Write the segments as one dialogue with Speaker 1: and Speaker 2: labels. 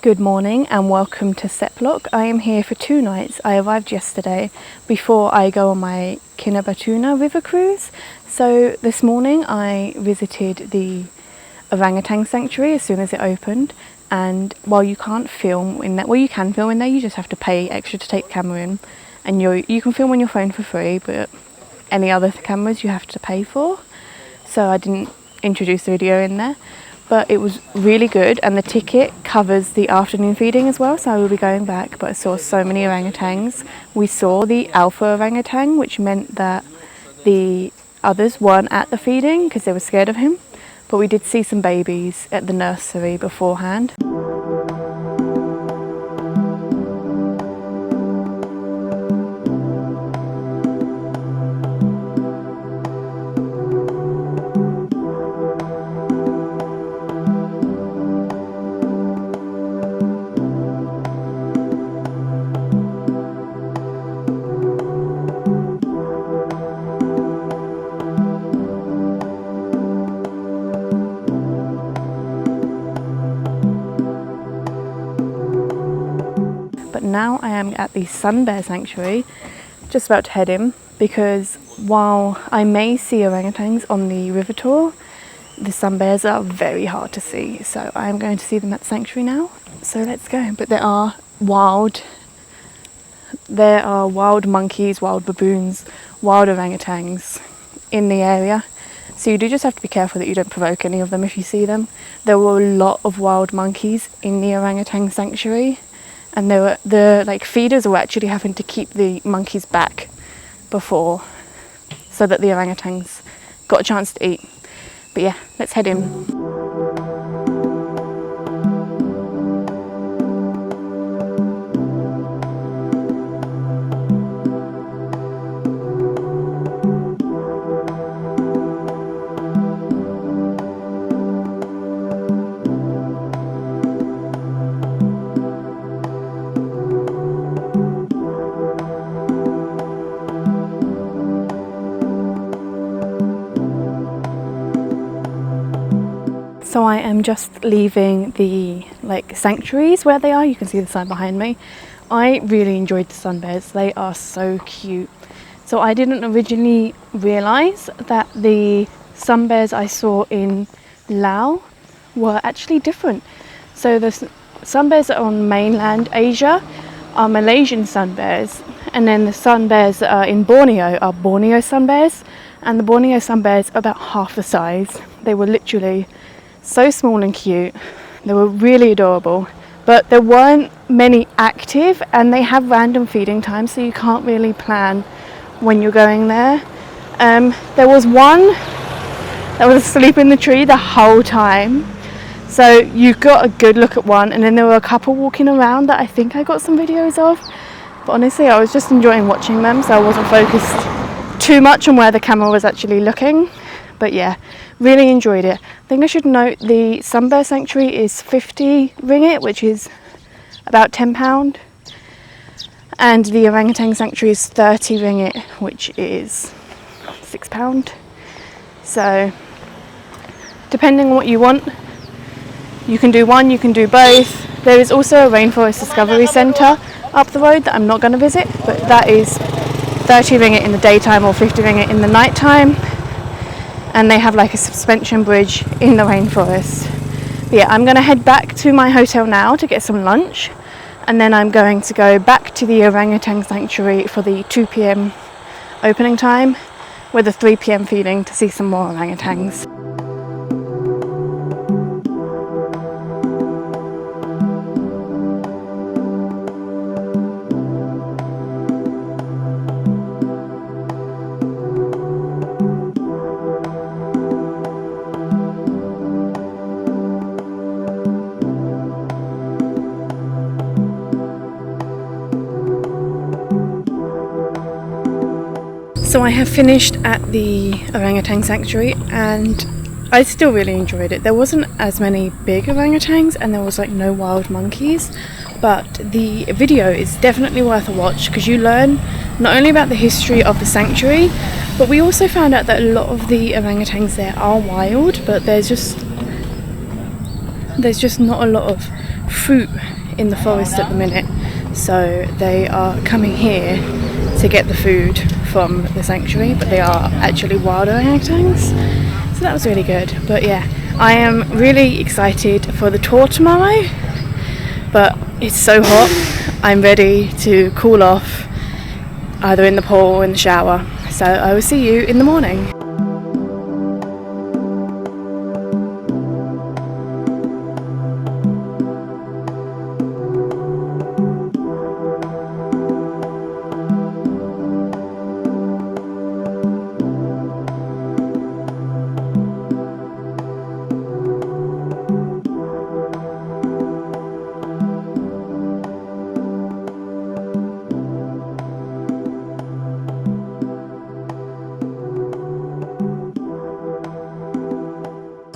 Speaker 1: Good morning and welcome to Sepilok. I am here for 2 nights. I arrived yesterday before I go on my Kinabatangan River Cruise. So this morning I visited the Orangutang Sanctuary as soon as it opened, and while you can't film in that, well, you can film in there, you just have to pay extra to take the camera in, and you can film on your phone for free, but any other cameras you have to pay for. So I didn't introduce the video in there. But it was really good, and the ticket covers the afternoon feeding as well, so I will be going back. But I saw so many orangutans. We saw the alpha orangutan, which meant that the others weren't at the feeding because they were scared of him. But we did see some babies at the nursery beforehand. But now I am at the Sun Bear Sanctuary, just about to head in, because while I may see orangutans on the river tour, the sun bears are very hard to see, so I am going to see them at the sanctuary now. So let's go. But there are wild monkeys, wild baboons, wild orangutans in the area. So you do just have to be careful that you don't provoke any of them if you see them. There were a lot of wild monkeys in the orangutan sanctuary, and the feeders were actually having to keep the monkeys back before, so that the orangutans got a chance to eat. But yeah, let's head in. So I am just leaving the sanctuaries where they are. You can see the sign behind me. I really enjoyed the sun bears. They are so cute. So I didn't originally realise that the sun bears I saw in Laos were actually different. So the sun bears that are on mainland Asia are Malaysian sun bears, and then the sun bears that are in Borneo are Borneo sun bears, and the Borneo sun bears are about half the size. They were literally so small and cute. They were really adorable, but there weren't many active, and they have random feeding times, so you can't really plan when you're going there. There was one that was asleep in the tree the whole time, so you got a good look at one, and then there were a couple walking around that I think I got some videos of, but honestly I was just enjoying watching them, so I wasn't focused too much on where the camera was actually looking. But yeah, really enjoyed it. I think I should note the Sun Bear Sanctuary is 50 ringgit, which is about £10, and the Orangutan Sanctuary is 30 ringgit, which is £6. So depending on what you want, you can do one, you can do both. There is also a Rainforest Discovery Centre up the road that I'm not going to visit, but that is 30 ringgit in the daytime or 50 ringgit in the nighttime. And they have a suspension bridge in the rainforest. But yeah, I'm going to head back to my hotel now to get some lunch, and then I'm going to go back to the Orangutan Sanctuary for the 2 p.m. opening time with a 3 p.m. feeding to see some more orangutans. So I have finished at the Orangutan Sanctuary, and I still really enjoyed it. There wasn't as many big orangutans, and there was no wild monkeys, but the video is definitely worth a watch because you learn not only about the history of the sanctuary, but we also found out that a lot of the orangutans there are wild, but there's just not a lot of fruit in the forest at the minute, so they are coming here to get the food from the sanctuary, but they are actually wild orangutans, so that was really good. But yeah, I am really excited for the tour tomorrow, but it's so hot. I'm ready to cool off either in the pool or in the shower, so I will see you in the morning.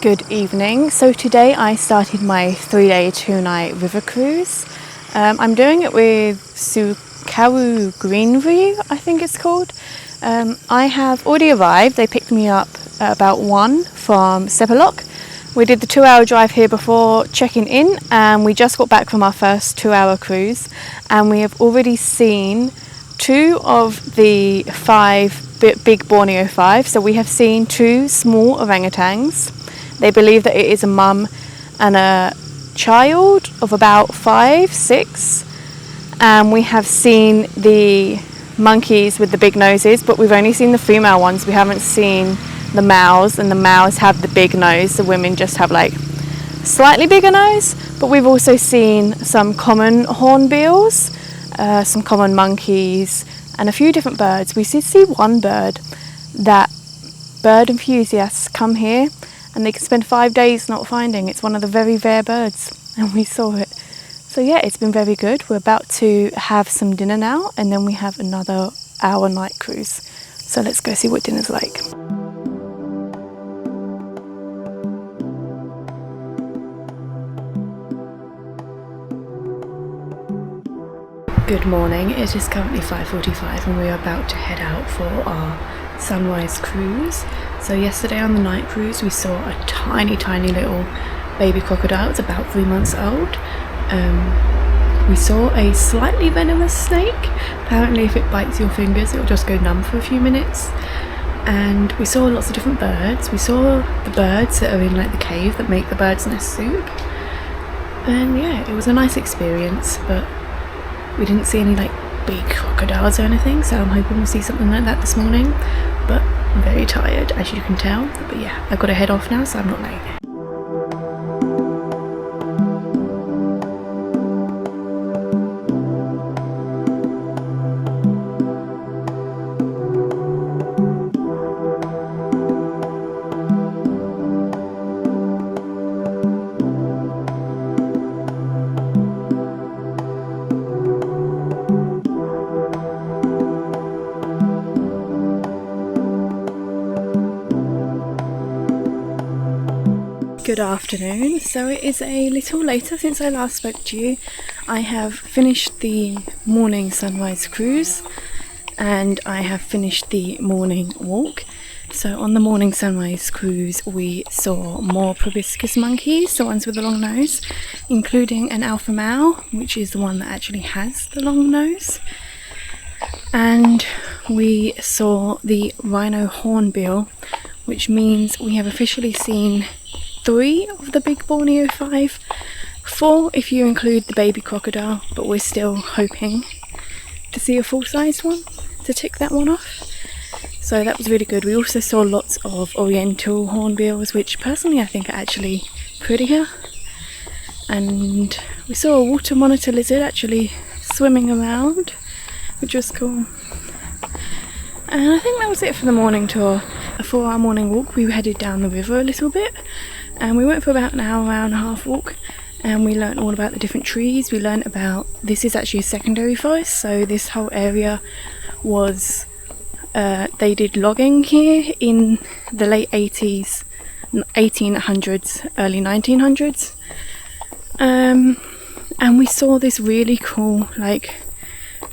Speaker 1: Good evening. So today I started my 3-day 2-night river cruise. I'm doing it with Sukaru Greenview, I think it's called. I have already arrived. They picked me up at about 1 from Sepilok. We did the 2-hour drive here before checking in, and we just got back from our first 2-hour cruise, and we have already seen 2 of the 5 big Borneo 5. So we have seen 2 small orangutans. They believe that it is a mum and a child of about 5, 6. And we have seen the monkeys with the big noses, but we've only seen the female ones. We haven't seen the males, and the males have the big nose. The women just have like slightly bigger nose. But we've also seen some common hornbills, some common monkeys, and a few different birds. We did see one bird that bird enthusiasts come here and they can spend 5 days not finding. It's one of the very rare birds, and we saw it. So yeah, it's been very good. We're about to have some dinner now, and then we have another hour night cruise. So let's go see what dinner's like. Good morning. It is currently 5:45 and we are about to head out for our sunrise cruise. So yesterday on the night cruise we saw a tiny little baby crocodile. It's about 3 months old. We saw a slightly venomous snake. Apparently if it bites your fingers it'll just go numb for a few minutes. And we saw lots of different birds. We saw the birds that are in like the cave that make the bird's nest soup. And yeah, it was a nice experience, but we didn't see any like big crocodiles or anything, so I'm hoping we'll see something like that this morning. But I'm very tired, as you can tell. But yeah, I've got to head off now, so I'm not late. Good afternoon. So it is a little later since I last spoke to you. I have finished the morning sunrise cruise and I have finished the morning walk. So on the morning sunrise cruise we saw more proboscis monkeys, the ones with the long nose, including an alpha male, which is the one that actually has the long nose. And we saw the rhino hornbill, which means we have officially seen 3 of the big Borneo 5, 4 if you include the baby crocodile, but we're still hoping to see a full-sized one to tick that one off. So that was really good. We also saw lots of oriental hornbills, which personally I think are actually prettier. And we saw a water monitor lizard actually swimming around, which was cool. And I think that was it for the morning tour. For our morning walk we headed down the river a little bit, and we went for about an hour and a half walk, and we learnt all about the different trees. We learnt about, this is actually a secondary forest, so this whole area was, they did logging here in the late 80s, 1800s, early 1900s. And we saw this really cool like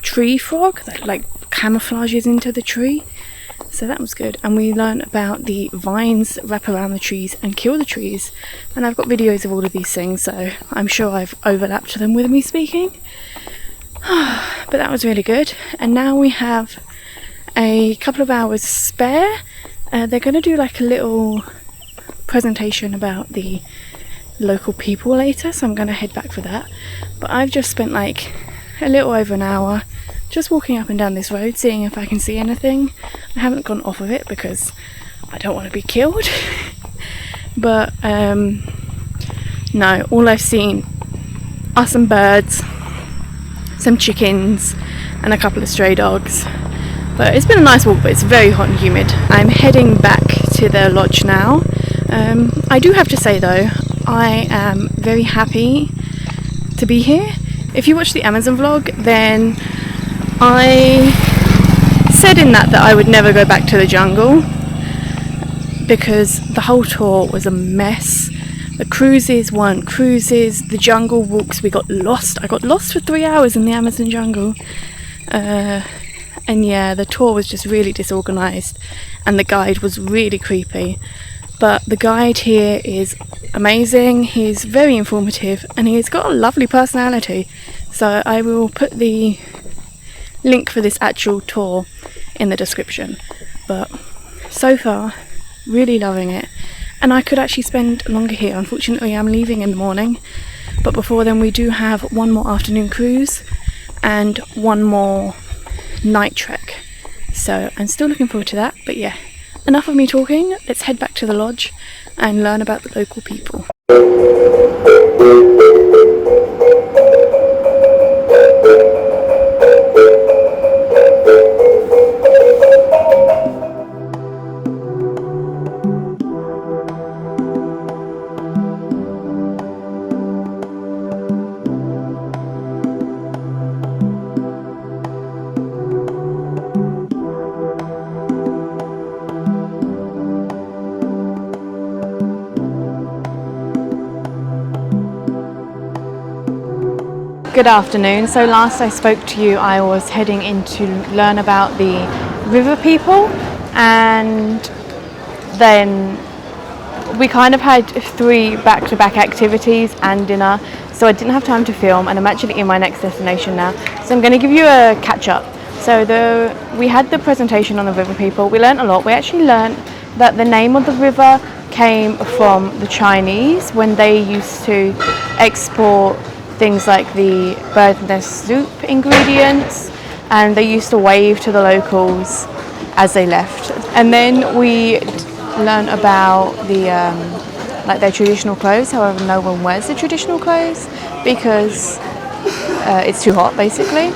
Speaker 1: tree frog that like camouflages into the tree. So that was good. And we learned about the vines wrap around the trees and kill the trees. And I've got videos of all of these things, so I'm sure I've overlapped them with me speaking. But that was really good. And now we have a couple of hours spare. They're going to do like a little presentation about the local people later, so I'm going to head back for that. But I've just spent like a little over an hour just walking up and down this road, seeing if I can see anything. I haven't gone off of it because I don't want to be killed. But no, all I've seen are some birds, some chickens, and a couple of stray dogs. But it's been a nice walk, but it's very hot and humid. I'm heading back to the lodge now. I do have to say though, I am very happy to be here. If you watch the Amazon vlog, then I said in that I would never go back to the jungle because the whole tour was a mess. The cruises weren't cruises, the jungle walks, we got lost. I got lost for 3 hours in the Amazon jungle. And yeah, the tour was just really disorganised and the guide was really creepy. But the guide here is amazing, he's very informative and he's got a lovely personality. So I will put the link for this actual tour in the description. But so far, really loving it. And I could actually spend longer here. Unfortunately, I'm leaving in the morning. But before then we do have one more afternoon cruise and one more night trek. So I'm still looking forward to that. But yeah, enough of me talking. Let's head back to the lodge and learn about the local people. Good afternoon. So last I spoke to you, I was heading in to learn about the river people, and then we kind of had 3 back-to-back activities and dinner, so I didn't have time to film, and I'm actually in my next destination now. So I'm going to give you a catch-up. So we had the presentation on the river people. We learned a lot. We actually learned that the name of the river came from the Chinese when they used to export things like the bird nest soup ingredients, and they used to wave to the locals as they left. And then we learned about the like their traditional clothes. However, no one wears the traditional clothes because it's too hot basically.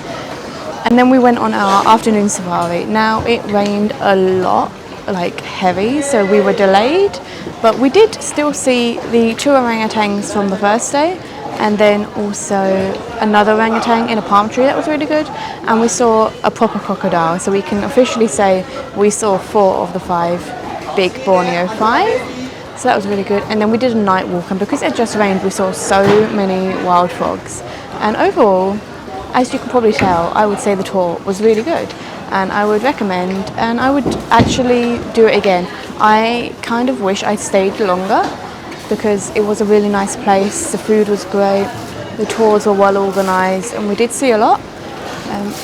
Speaker 1: And then we went on our afternoon safari. Now it rained a lot, like heavy, so we were delayed, but we did still see the 2 orangutans from the first day, and then also another orangutan in a palm tree. That was really good. And we saw a proper crocodile, so we can officially say we saw 4 of the 5 big Borneo 5. So that was really good. And then we did a night walk, and because it just rained, we saw so many wild frogs. And overall, as you can probably tell, I would say the tour was really good, and I would recommend, and I would actually do it again. I kind of wish I'd stayed longer because it was a really nice place, the food was great, the tours were well organised, and we did see a lot.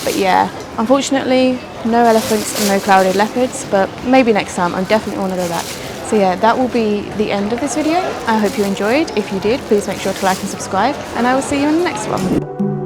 Speaker 1: But yeah, unfortunately no elephants and no clouded leopards, but maybe next time. I definitely want to go back. So yeah, that will be the end of this video. I hope you enjoyed. If you did, please make sure to like and subscribe, and I will see you in the next one.